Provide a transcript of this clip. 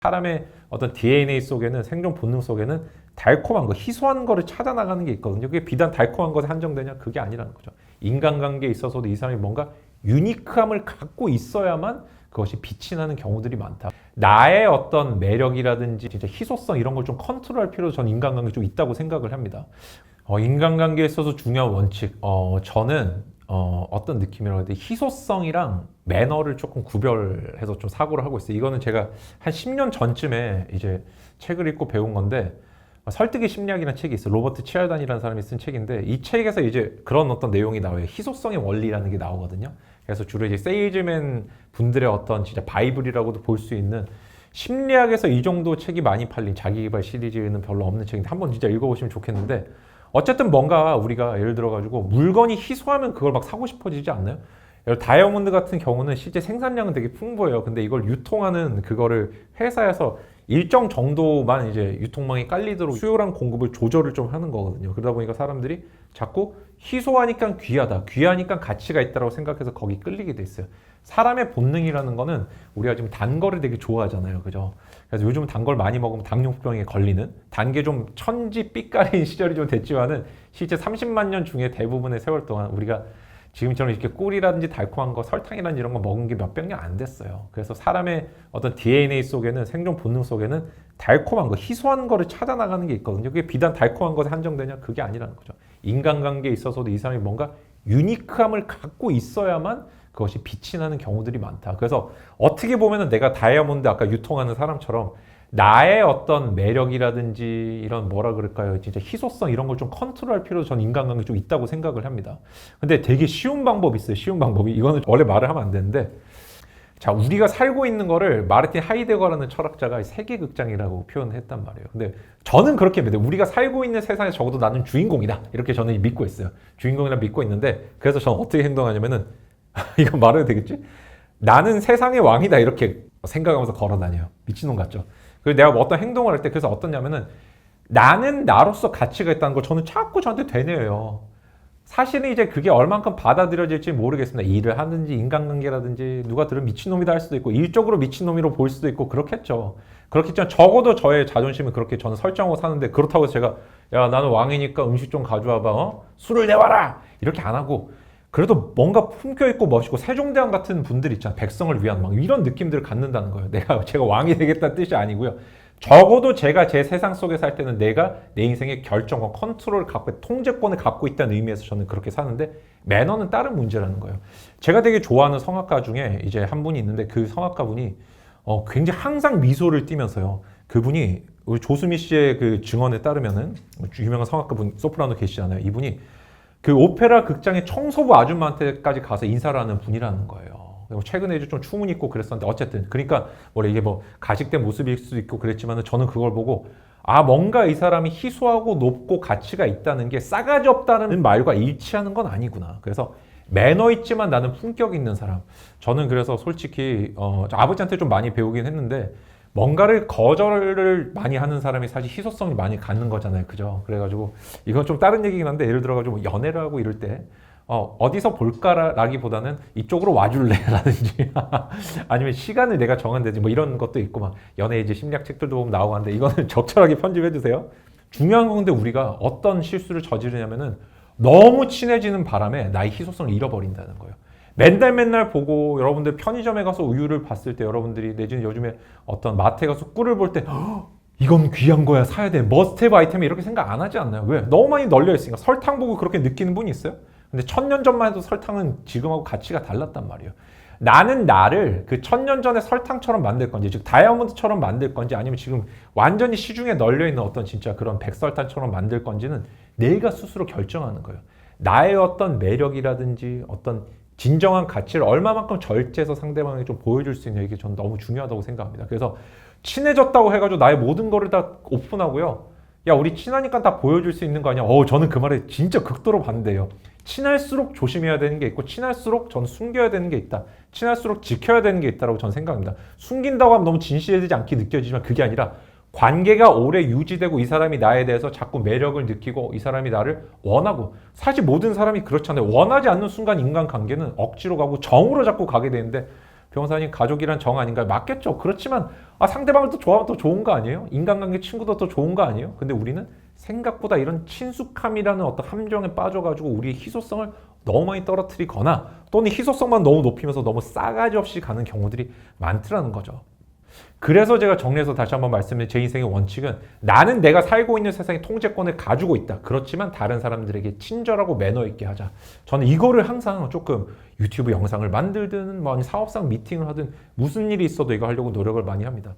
사람의 어떤 DNA 속에는 생존 본능 속에는 달콤한 거, 희소한 거를 찾아 나가는 게 있거든요. 그게 비단 달콤한 것에 한정되냐? 그게 아니라는 거죠. 인간관계에 있어서도 이 사람이 뭔가 유니크함을 갖고 있어야만 그것이 빛이 나는 경우들이 많다. 나의 어떤 매력이라든지 진짜 희소성 이런 걸 좀 컨트롤할 필요도 전 인간관계에 좀 있다고 생각을 합니다. 인간관계에 있어서 중요한 원칙. 저는 어떤 느낌이라고 해야 돼? 희소성이랑 매너를 조금 구별해서 좀 사고를 하고 있어요. 이거는 제가 한 10년 전쯤에 이제 책을 읽고 배운 건데, 설득의 심리학이라는 책이 있어요. 로버트 치알단이라는 사람이 쓴 책인데, 이 책에서 이제 그런 어떤 내용이 나와요. 희소성의 원리라는 게 나오거든요. 그래서 주로 이제 세일즈맨 분들의 어떤 진짜 바이블이라고도 볼 수 있는, 심리학에서 이 정도 책이 많이 팔린 자기개발 시리즈는 별로 없는 책인데 한번 진짜 읽어보시면 좋겠는데, 어쨌든 뭔가 우리가 예를 들어가지고 물건이 희소하면 그걸 막 사고 싶어지지 않나요? 다이아몬드 같은 경우는 실제 생산량은 되게 풍부해요. 근데 이걸 유통하는 그거를 회사에서 일정 정도만 이제 유통망이 깔리도록 수요랑 공급을 조절을 좀 하는 거거든요. 그러다 보니까 사람들이 자꾸 희소하니까 귀하다, 귀하니까 가치가 있다고 생각해서 거기 끌리게 돼 있어요. 사람의 본능이라는 거는 우리가 지금 단 거를 되게 좋아하잖아요. 그죠? 그래서 요즘 단 걸 많이 먹으면 당뇨병에 걸리는, 단 게 좀 천지 삐까리인 시절이 좀 됐지만은 실제 30만 년 중에 대부분의 세월 동안 우리가 지금처럼 이렇게 꿀이라든지 달콤한 거, 설탕이라든지 이런 거 먹은 게 몇백 년 안 됐어요. 그래서 사람의 어떤 DNA 속에는, 생존 본능 속에는 달콤한 거, 희소한 거를 찾아 나가는 게 있거든요. 그게 비단 달콤한 것에 한정되냐? 그게 아니라는 거죠. 인간관계에 있어서도 이 사람이 뭔가 유니크함을 갖고 있어야만 그것이 빛이 나는 경우들이 많다. 그래서 어떻게 보면은 내가 다이아몬드 아까 유통하는 사람처럼 나의 어떤 매력이라든지 이런 뭐라 그럴까요? 진짜 희소성 이런 걸 좀 컨트롤할 필요도 전 인간관계에 좀 있다고 생각을 합니다. 근데 되게 쉬운 방법이 있어요. 쉬운 방법이. 이거는 원래 말을 하면 안 되는데, 자, 우리가 살고 있는 거를 마르틴 하이데거라는 철학자가 세계극장이라고 표현을 했단 말이에요. 근데 저는 그렇게 믿어요. 우리가 살고 있는 세상에 적어도 나는 주인공이다. 이렇게 저는 믿고 있어요. 주인공이라 믿고 있는데, 그래서 저는 어떻게 행동하냐면은 이거 말해도 되겠지? 나는 세상의 왕이다 이렇게 생각하면서 걸어 다녀요. 미친놈 같죠? 그리고 내가 뭐 어떤 행동을 할 때 그래서 어떠냐면은 나는 나로서 가치가 있다는 걸 저는 자꾸 저한테 되뇌어요. 사실은 이제 그게 얼만큼 받아들여질지 모르겠습니다. 일을 하든지 인간관계라든지 누가 들으면 미친놈이다 할 수도 있고 일적으로 미친놈이로 볼 수도 있고 그렇겠죠. 그렇겠지만 적어도 저의 자존심은 그렇게 저는 설정하고 사는데, 그렇다고 해서 제가 야 나는 왕이니까 음식 좀 가져와봐, 술을 내와라 이렇게 안 하고, 그래도 뭔가 품격있고 멋있고 세종대왕 같은 분들 있잖아요. 백성을 위한 막 이런 느낌들을 갖는다는 거예요. 제가 왕이 되겠다는 뜻이 아니고요. 적어도 제가 제 세상 속에 살 때는 내가 내 인생의 결정권, 컨트롤을 갖고 통제권을 갖고 있다는 의미에서 저는 그렇게 사는데, 매너는 다른 문제라는 거예요. 제가 되게 좋아하는 성악가 중에 이제 한 분이 있는데, 그 성악가 분이 굉장히 항상 미소를 띠면서요. 그분이 우리 조수미 씨의 그 증언에 따르면은, 유명한 성악가 분 소프라노 계시잖아요. 이분이 그 오페라 극장의 청소부 아줌마한테까지 가서 인사를 하는 분이라는 거예요. 최근에 좀 추문 있고 그랬었는데, 어쨌든 그러니까 원래 이게 뭐 가식된 모습일 수도 있고 그랬지만, 저는 그걸 보고 뭔가 이 사람이 희소하고 높고 가치가 있다는 게 싸가지 없다는 말과 일치하는 건 아니구나. 그래서 매너 있지만 나는 품격 있는 사람. 저는 그래서 솔직히 아버지한테 좀 많이 배우긴 했는데, 뭔가를 거절을 많이 하는 사람이 사실 희소성이 많이 갖는 거잖아요. 그죠? 그래가지고 이건 좀 다른 얘기긴 한데, 예를 들어가지고 연애를 하고 이럴 때 어디서 볼까라기보다는 이쪽으로 와줄래? 라든지 아니면 시간을 내가 정한다든지 뭐 이런 것도 있고, 막 연애 이제 심리학 책들도 보면 나오고 하는데, 이거는 적절하게 편집해 주세요. 중요한 건데 우리가 어떤 실수를 저지르냐면은 너무 친해지는 바람에 나의 희소성을 잃어버린다는 거예요. 맨날 보고, 여러분들 편의점에 가서 우유를 봤을 때, 여러분들이 내지는 요즘에 어떤 마트에 가서 꿀을 볼 때 이건 귀한 거야, 사야 돼, 머스트헤브 아이템이 이렇게 생각 안 하지 않나요? 왜? 너무 많이 널려 있으니까. 설탕 보고 그렇게 느끼는 분이 있어요? 근데 1000년 전만 해도 설탕은 지금하고 가치가 달랐단 말이에요. 나는 나를 그 1000년 전에 설탕처럼 만들 건지, 즉 다이아몬드처럼 만들 건지, 아니면 지금 완전히 시중에 널려 있는 어떤 진짜 그런 백설탕처럼 만들 건지는 내가 스스로 결정하는 거예요. 나의 어떤 매력이라든지 어떤 진정한 가치를 얼마만큼 절제해서 상대방에게 좀 보여줄 수 있냐, 이게 저는 너무 중요하다고 생각합니다. 그래서 친해졌다고 해가지고 나의 모든 거를 다 오픈하고요, 야 우리 친하니까 다 보여줄 수 있는 거 아니야? 저는 그 말에 진짜 극도로 반대예요. 친할수록 조심해야 되는 게 있고, 친할수록 전 숨겨야 되는 게 있다. 친할수록 지켜야 되는 게 있다고 저는 생각합니다. 숨긴다고 하면 너무 진실되지 않게 느껴지지만, 그게 아니라 관계가 오래 유지되고 이 사람이 나에 대해서 자꾸 매력을 느끼고 이 사람이 나를 원하고, 사실 모든 사람이 그렇잖아요. 원하지 않는 순간 인간관계는 억지로 가고 정으로 자꾸 가게 되는데, 변호사님 가족이란 정 아닌가요? 맞겠죠. 그렇지만 상대방을 또 좋아하면 더 좋은 거 아니에요? 인간관계 친구도 더 좋은 거 아니에요? 근데 우리는 생각보다 이런 친숙함이라는 어떤 함정에 빠져가지고 우리의 희소성을 너무 많이 떨어뜨리거나 또는 희소성만 너무 높이면서 너무 싸가지 없이 가는 경우들이 많더라는 거죠. 그래서 제가 정리해서 다시 한번 말씀드린 제 인생의 원칙은 나는 내가 살고 있는 세상의 통제권을 가지고 있다. 그렇지만 다른 사람들에게 친절하고 매너 있게 하자. 저는 이거를 항상 조금 유튜브 영상을 만들든 뭐 사업상 미팅을 하든 무슨 일이 있어도 이거 하려고 노력을 많이 합니다.